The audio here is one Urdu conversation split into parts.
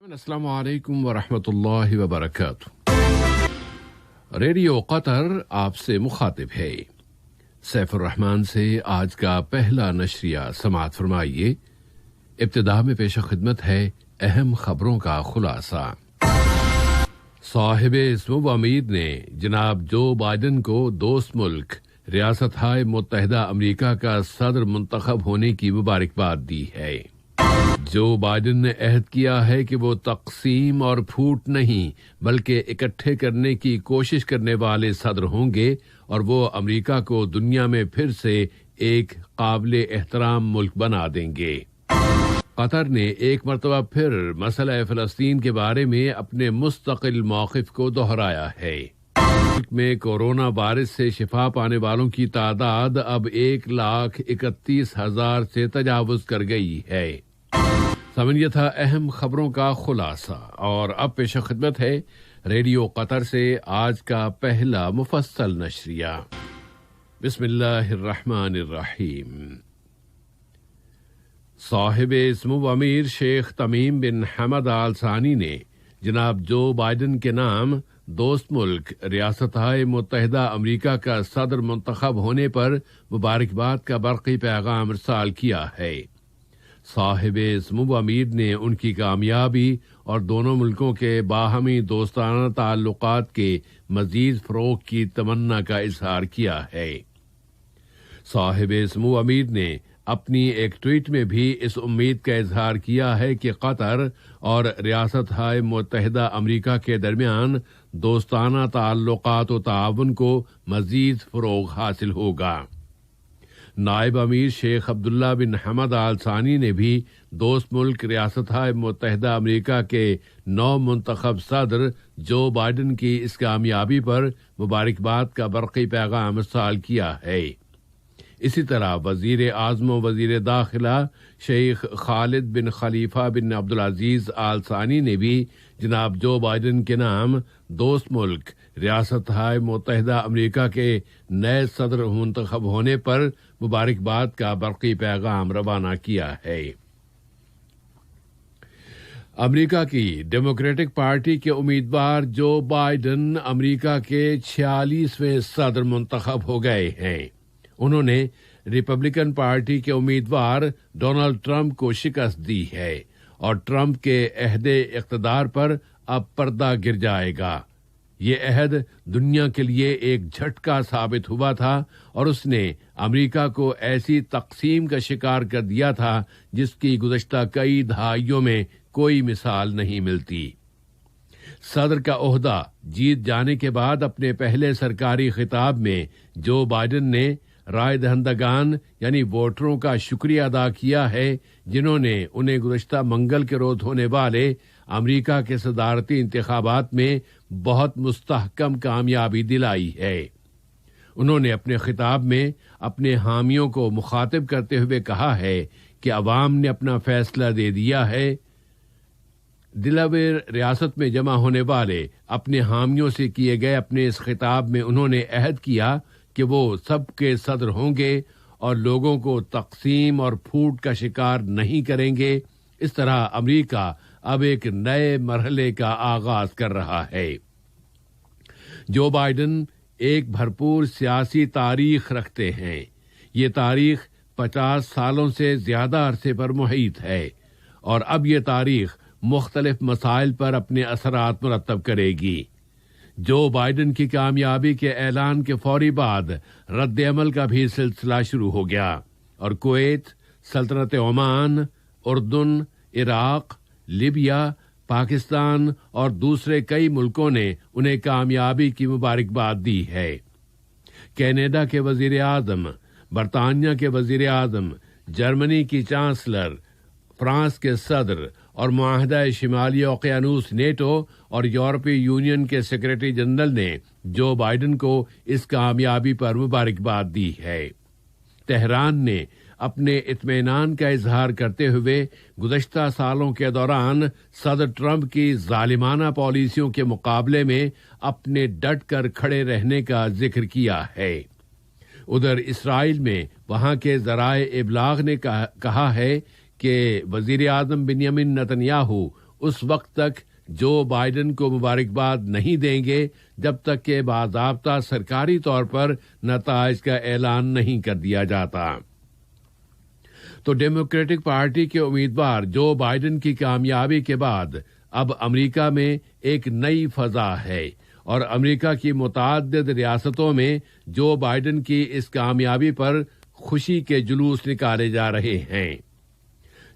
السلام علیکم ورحمۃ اللہ وبرکاتہ۔ ریڈیو قطر آپ سے مخاطب ہے۔ سیف الرحمان سے آج کا پہلا نشریہ سماعت فرمائیے۔ ابتدا میں پیش خدمت ہے اہم خبروں کا خلاصہ۔ صاحب اسم امیر نے جناب جو بائیڈن کو دوست ملک ریاستہائے متحدہ امریکہ کا صدر منتخب ہونے کی مبارکباد دی ہے۔ جو بائیڈن نے عہد کیا ہے کہ وہ تقسیم اور پھوٹ نہیں بلکہ اکٹھے کرنے کی کوشش کرنے والے صدر ہوں گے اور وہ امریکہ کو دنیا میں پھر سے ایک قابل احترام ملک بنا دیں گے۔ قطر نے ایک مرتبہ پھر مسئلہ فلسطین کے بارے میں اپنے مستقل موقف کو دہرایا ہے۔ ملک میں کورونا وائرس سے شفا پانے والوں کی تعداد اب 1,31,000 سے تجاوز کر گئی ہے۔ سامعین، یہ تھا اہم خبروں کا خلاصہ، اور اب پیش خدمت ہے ریڈیو قطر سے آج کا پہلا مفصل نشریہ۔ بسم اللہ الرحمن الرحیم۔ صاحب اسم امیر شیخ تمیم بن حمد آل ثانی نے جناب جو بائیڈن کے نام دوست ملک ریاستہائے متحدہ امریکہ کا صدر منتخب ہونے پر مبارکباد کا برقی پیغام ارسال کیا ہے۔ صاحب اسم امیر نے ان کی کامیابی اور دونوں ملکوں کے باہمی دوستانہ تعلقات کے مزید فروغ کی تمنا کا اظہار کیا ہے۔ صاحب اسم امیر نے اپنی ایک ٹویٹ میں بھی اس امید کا اظہار کیا ہے کہ قطر اور ریاستہائے متحدہ امریکہ کے درمیان دوستانہ تعلقات و تعاون کو مزید فروغ حاصل ہوگا۔ نائب امیر شیخ عبداللہ بن حمد آل ثانی نے بھی دوست ملک ریاستہائے متحدہ امریکہ کے نو منتخب صدر جو بائیڈن کی اس کامیابی پر مبارکباد کا برقی پیغام ارسال کیا ہے۔ اسی طرح وزیر اعظم و وزیر داخلہ شیخ خالد بن خلیفہ بن عبدالعزیز آل ثانی نے بھی جناب جو بائیڈن کے نام دوست ملک ریاستہائے متحدہ امریکہ کے نئے صدر منتخب ہونے پر مبارکباد کا برقی پیغام روانہ کیا ہے۔ امریکہ کی ڈیموکریٹک پارٹی کے امیدوار جو بائیڈن امریکہ کے 46ویں صدر منتخب ہو گئے ہیں۔ انہوں نے ریپبلکن پارٹی کے امیدوار ڈونلڈ ٹرمپ کو شکست دی ہے اور ٹرمپ کے عہد اقتدار پر اب پردہ گر جائے گا۔ یہ عہد دنیا کے لیے ایک جھٹکا ثابت ہوا تھا اور اس نے امریکہ کو ایسی تقسیم کا شکار کر دیا تھا جس کی گزشتہ کئی دہائیوں میں کوئی مثال نہیں ملتی۔ صدر کا عہدہ جیت جانے کے بعد اپنے پہلے سرکاری خطاب میں جو بائیڈن نے رائے دہندگان یعنی ووٹروں کا شکریہ ادا کیا ہے جنہوں نے انہیں گزشتہ منگل کے روز ہونے والے امریکہ کے صدارتی انتخابات میں بہت مستحکم کامیابی دلائی ہے۔ انہوں نے اپنے خطاب میں اپنے حامیوں کو مخاطب کرتے ہوئے کہا ہے کہ عوام نے اپنا فیصلہ دے دیا ہے۔ ڈیلاویئر ریاست میں جمع ہونے والے اپنے حامیوں سے کیے گئے اپنے اس خطاب میں انہوں نے عہد کیا کہ وہ سب کے صدر ہوں گے اور لوگوں کو تقسیم اور پھوٹ کا شکار نہیں کریں گے۔ اس طرح امریکہ اب ایک نئے مرحلے کا آغاز کر رہا ہے۔ جو بائیڈن ایک بھرپور سیاسی تاریخ رکھتے ہیں۔ یہ تاریخ 50 سالوں سے زیادہ عرصے پر محیط ہے اور اب یہ تاریخ مختلف مسائل پر اپنے اثرات مرتب کرے گی۔ جو بائیڈن کی کامیابی کے اعلان کے فوری بعد رد عمل کا بھی سلسلہ شروع ہو گیا اور کویت، سلطنت عمان، اردن، عراق، لیبیا، پاکستان اور دوسرے کئی ملکوں نے انہیں کامیابی کی مبارکباد دی ہے۔ کینیڈا کے وزیر اعظم، برطانیہ کے وزیر اعظم، جرمنی کی چانسلر، فرانس کے صدر اور معاہدہ شمالی اوقیانوس نیٹو اور یورپی یونین کے سیکرٹری جنرل نے جو بائیڈن کو اس کامیابی پر مبارکباد دی ہے۔ تہران نے اپنے اطمینان کا اظہار کرتے ہوئے گزشتہ سالوں کے دوران صدر ٹرمپ کی ظالمانہ پالیسیوں کے مقابلے میں اپنے ڈٹ کر کھڑے رہنے کا ذکر کیا ہے۔ ادھر اسرائیل میں وہاں کے ذرائع ابلاغ نے کہا ہے کہ وزیر اعظم بنیامین نتن یاہو اس وقت تک جو بائیڈن کو مبارکباد نہیں دیں گے جب تک کہ باضابطہ سرکاری طور پر نتائج کا اعلان نہیں کر دیا جاتا۔ تو ڈیموکریٹک پارٹی کے امیدوار جو بائیڈن کی کامیابی کے بعد اب امریکہ میں ایک نئی فضا ہے اور امریکہ کی متعدد ریاستوں میں جو بائیڈن کی اس کامیابی پر خوشی کے جلوس نکالے جا رہے ہیں۔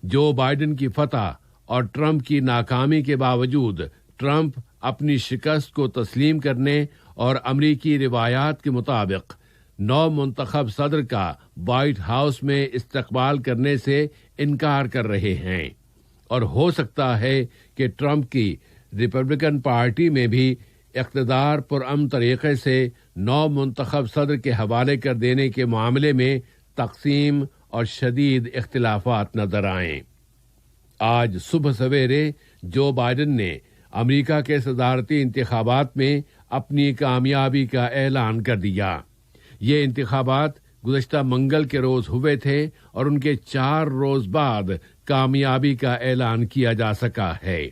جو بائیڈن کی فتح اور ٹرمپ کی ناکامی کے باوجود ٹرمپ اپنی شکست کو تسلیم کرنے اور امریکی روایات کے مطابق نو منتخب صدر کا وائٹ ہاؤس میں استقبال کرنے سے انکار کر رہے ہیں، اور ہو سکتا ہے کہ ٹرمپ کی ریپبلکن پارٹی میں بھی اقتدار پرامن طریقے سے نو منتخب صدر کے حوالے کر دینے کے معاملے میں تقسیم اور شدید اختلافات نظر آئیں۔ آج صبح سویرے جو بائیڈن نے امریکہ کے صدارتی انتخابات میں اپنی کامیابی کا اعلان کر دیا۔ یہ انتخابات گزشتہ منگل کے روز ہوئے تھے اور ان کے 4 روز بعد کامیابی کا اعلان کیا جا سکا ہے۔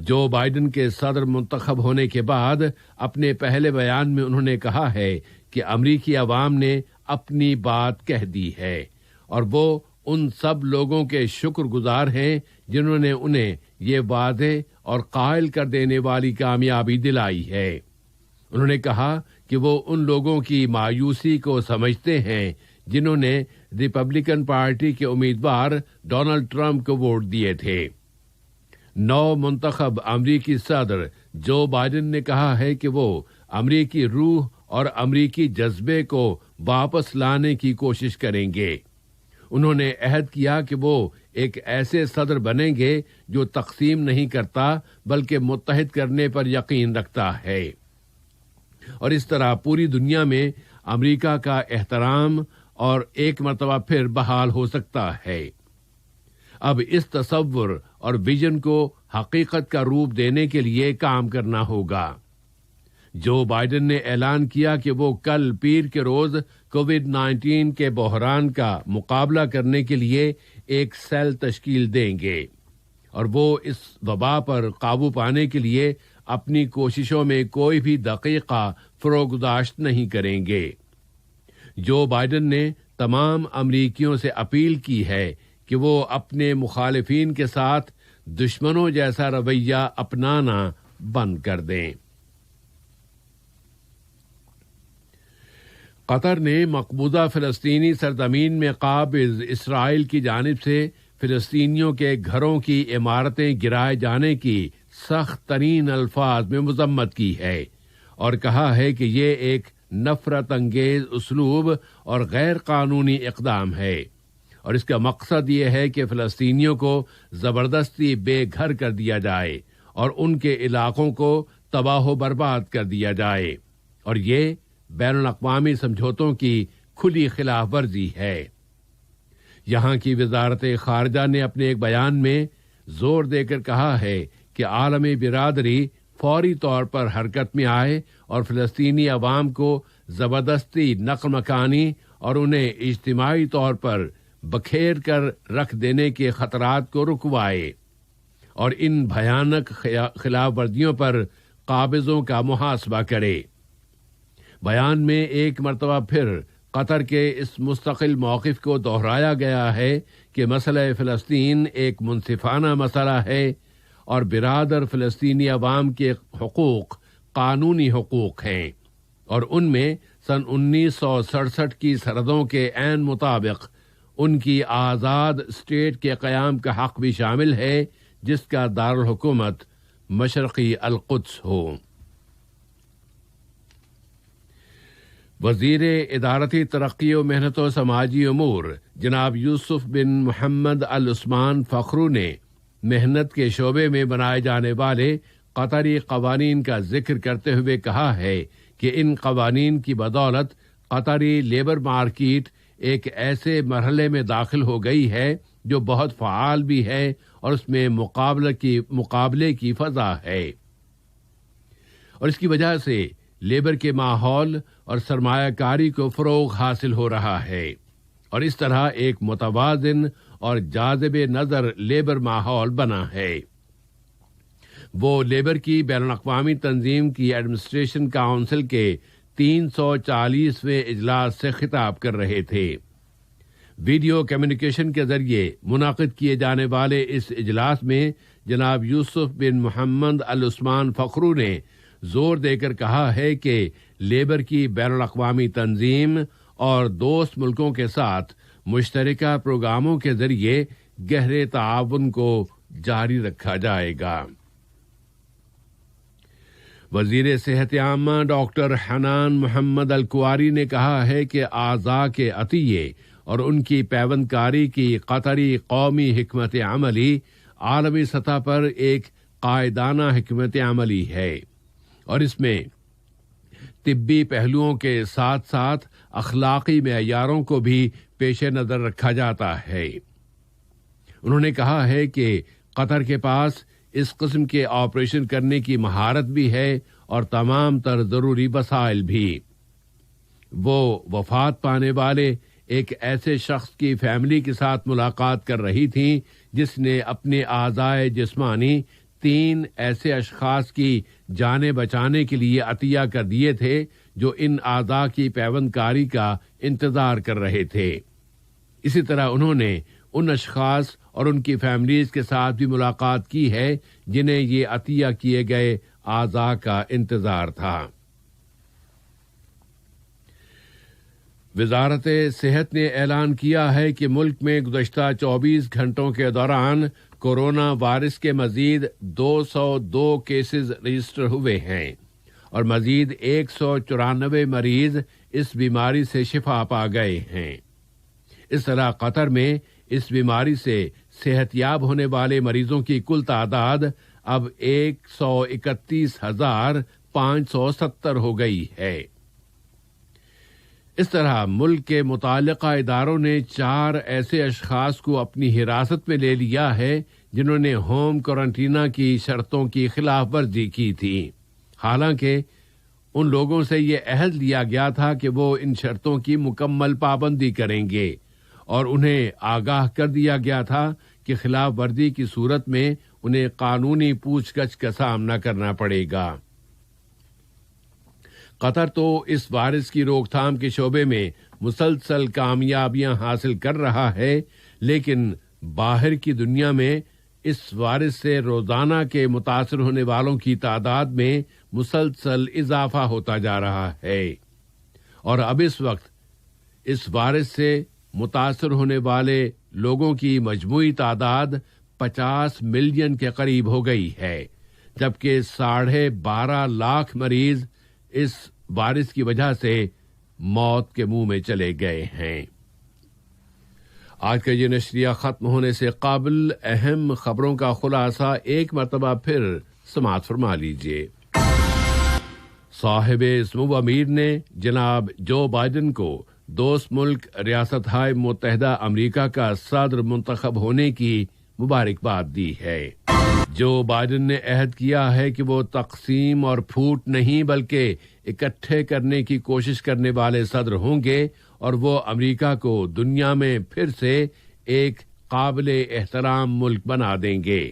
جو بائیڈن کے صدر منتخب ہونے کے بعد اپنے پہلے بیان میں انہوں نے کہا ہے کہ امریکی عوام نے اپنی بات کہہ دی ہے اور وہ ان سب لوگوں کے شکر گزار ہیں جنہوں نے انہیں یہ واضح اور قائل کر دینے والی کامیابی دلائی ہے۔ انہوں نے کہا کہ وہ ان لوگوں کی مایوسی کو سمجھتے ہیں جنہوں نے ریپبلکن پارٹی کے امیدوار ڈونلڈ ٹرمپ کو ووٹ دیے تھے۔ نو منتخب امریکی صدر جو بائیڈن نے کہا ہے کہ وہ امریکی روح اور امریکی جذبے کو واپس لانے کی کوشش کریں گے۔ انہوں نے عہد کیا کہ وہ ایک ایسے صدر بنیں گے جو تقسیم نہیں کرتا بلکہ متحد کرنے پر یقین رکھتا ہے، اور اس طرح پوری دنیا میں امریکہ کا احترام اور ایک مرتبہ پھر بحال ہو سکتا ہے۔ اب اس تصور اور ویژن کو حقیقت کا روپ دینے کے لیے کام کرنا ہوگا۔ جو بائیڈن نے اعلان کیا کہ وہ کل پیر کے روز کووڈ-19 کے بحران کا مقابلہ کرنے کے لیے ایک سیل تشکیل دیں گے اور وہ اس وبا پر قابو پانے کے لیے اپنی کوششوں میں کوئی بھی دقیقہ فروگزاشت نہیں کریں گے۔ جو بائیڈن نے تمام امریکیوں سے اپیل کی ہے کہ وہ اپنے مخالفین کے ساتھ دشمنوں جیسا رویہ اپنانا بند کر دیں۔ قطر نے مقبوضہ فلسطینی سرزمین میں قابض اسرائیل کی جانب سے فلسطینیوں کے گھروں کی عمارتیں گرائے جانے کی سخت ترین الفاظ میں مذمت کی ہے اور کہا ہے کہ یہ ایک نفرت انگیز اسلوب اور غیر قانونی اقدام ہے، اور اس کا مقصد یہ ہے کہ فلسطینیوں کو زبردستی بے گھر کر دیا جائے اور ان کے علاقوں کو تباہ و برباد کر دیا جائے، اور یہ بین الاقوامی سمجھوتوں کی کھلی خلاف ورزی ہے۔ یہاں کی وزارت خارجہ نے اپنے ایک بیان میں زور دے کر کہا ہے کہ عالمی برادری فوری طور پر حرکت میں آئے اور فلسطینی عوام کو زبردستی نقل مکانی اور انہیں اجتماعی طور پر بکھیر کر رکھ دینے کے خطرات کو رکوائے اور ان بھیانک خلاف ورزیوں پر قابضوں کا محاسبہ کرے۔ بیان میں ایک مرتبہ پھر قطر کے اس مستقل موقف کو دہرایا گیا ہے کہ مسئلہ فلسطین ایک منصفانہ مسئلہ ہے اور برادر فلسطینی عوام کے حقوق قانونی حقوق ہیں، اور ان میں سن 1967 کی سرحدوں کے عین مطابق ان کی آزاد اسٹیٹ کے قیام کا حق بھی شامل ہے جس کا دارالحکومت مشرقی القدس ہو۔ وزیر ادارتی ترقی و محنت و سماجی امور جناب یوسف بن محمد العثمان فخرو نے محنت کے شعبے میں بنائے جانے والے قطری قوانین کا ذکر کرتے ہوئے کہا ہے کہ ان قوانین کی بدولت قطری لیبر مارکیٹ ایک ایسے مرحلے میں داخل ہو گئی ہے جو بہت فعال بھی ہے اور اس میں مقابلے کی فضا ہے، اور اس کی وجہ سے لیبر کے ماحول اور سرمایہ کاری کو فروغ حاصل ہو رہا ہے، اور اس طرح ایک متوازن اور جاذب نظر لیبر ماحول بنا ہے۔ وہ لیبر کی بین الاقوامی تنظیم کی ایڈمنسٹریشن کونسل کے 340ویں اجلاس سے خطاب کر رہے تھے۔ ویڈیو کمیونیکیشن کے ذریعے منعقد کیے جانے والے اس اجلاس میں جناب یوسف بن محمد العثمان فخرو نے زور دے کر کہا ہے کہ لیبر کی بین الاقوامی تنظیم اور دوست ملکوں کے ساتھ مشترکہ پروگراموں کے ذریعے گہرے تعاون کو جاری رکھا جائے گا۔ وزیر صحت عامہ ڈاکٹر حنان محمد الکواری نے کہا ہے کہ اعضاء کے عطیے اور ان کی پیوند کاری کی قطری قومی حکمت عملی عالمی سطح پر ایک قائدانہ حکمت عملی ہے اور اس میں طبی پہلوؤں کے ساتھ ساتھ اخلاقی معیاروں کو بھی پیش نظر رکھا جاتا ہے۔ انہوں نے کہا ہے کہ قطر کے پاس اس قسم کے آپریشن کرنے کی مہارت بھی ہے اور تمام تر ضروری وسائل بھی۔ وہ وفات پانے والے ایک ایسے شخص کی فیملی کے ساتھ ملاقات کر رہی تھیں جس نے اپنے اعضائے جسمانی 3 ایسے اشخاص کی جانیں بچانے کے لیے عطیہ کر دیے تھے جو ان اعضاء کی پیوند کاری کا انتظار کر رہے تھے۔ اسی طرح انہوں نے ان اشخاص اور ان کی فیملیز کے ساتھ بھی ملاقات کی ہے جنہیں یہ عطیہ کیے گئے اعضاء کا انتظار تھا۔ وزارت صحت نے اعلان کیا ہے کہ ملک میں گزشتہ 24 گھنٹوں کے دوران کورونا وائرس کے مزید 202 کیسز رجسٹر ہوئے ہیں اور مزید 194 مریض اس بیماری سے شفا پا گئے ہیں۔ اس طرح قطر میں اس بیماری سے صحت یاب ہونے والے مریضوں کی کل تعداد اب 131,570 ہو گئی ہے۔ اس طرح ملک کے متعلقہ اداروں نے 4 ایسے اشخاص کو اپنی حراست میں لے لیا ہے جنہوں نے ہوم کوارنٹینا کی شرطوں کی خلاف ورزی کی تھی، حالانکہ ان لوگوں سے یہ عہد لیا گیا تھا کہ وہ ان شرطوں کی مکمل پابندی کریں گے اور انہیں آگاہ کر دیا گیا تھا کہ خلاف ورزی کی صورت میں انہیں قانونی پوچھ گچھ کا سامنا کرنا پڑے گا۔ قطر تو اس وائرس کی روک تھام کے شعبے میں مسلسل کامیابیاں حاصل کر رہا ہے، لیکن باہر کی دنیا میں اس وائرس سے روزانہ کے متاثر ہونے والوں کی تعداد میں مسلسل اضافہ ہوتا جا رہا ہے اور اب اس وقت اس وائرس سے متاثر ہونے والے لوگوں کی مجموعی تعداد 50 ملین کے قریب ہو گئی ہے، جبکہ 12.5 لاکھ مریض اس وائرس کی وجہ سے موت کے منہ میں چلے گئے ہیں۔ آج کا یہ نشریہ ختم ہونے سے قبل اہم خبروں کا خلاصہ ایک مرتبہ پھر سماعت فرما لیجیے۔ صاحب سمو امیر نے جناب جو بائیڈن کو دوست ملک ریاستہائے متحدہ امریکہ کا صدر منتخب ہونے کی مبارکباد دی ہے۔ جو بائیڈن نے عہد کیا ہے کہ وہ تقسیم اور پھوٹ نہیں بلکہ اکٹھے کرنے کی کوشش کرنے والے صدر ہوں گے اور وہ امریکہ کو دنیا میں پھر سے ایک قابل احترام ملک بنا دیں گے۔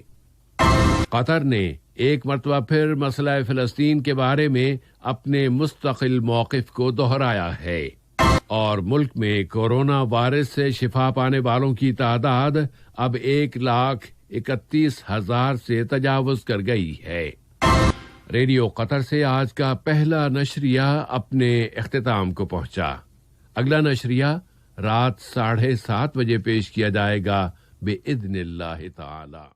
قطر نے ایک مرتبہ پھر مسئلہ فلسطین کے بارے میں اپنے مستقل موقف کو دہرایا ہے اور ملک میں کورونا وائرس سے شفا پانے والوں کی تعداد اب 1,31,000 سے تجاوز کر گئی ہے۔ ریڈیو قطر سے آج کا پہلا نشریہ اپنے اختتام کو پہنچا۔ اگلا نشریہ رات 7:30 بجے پیش کیا جائے گا بإذن اللہ تعالی۔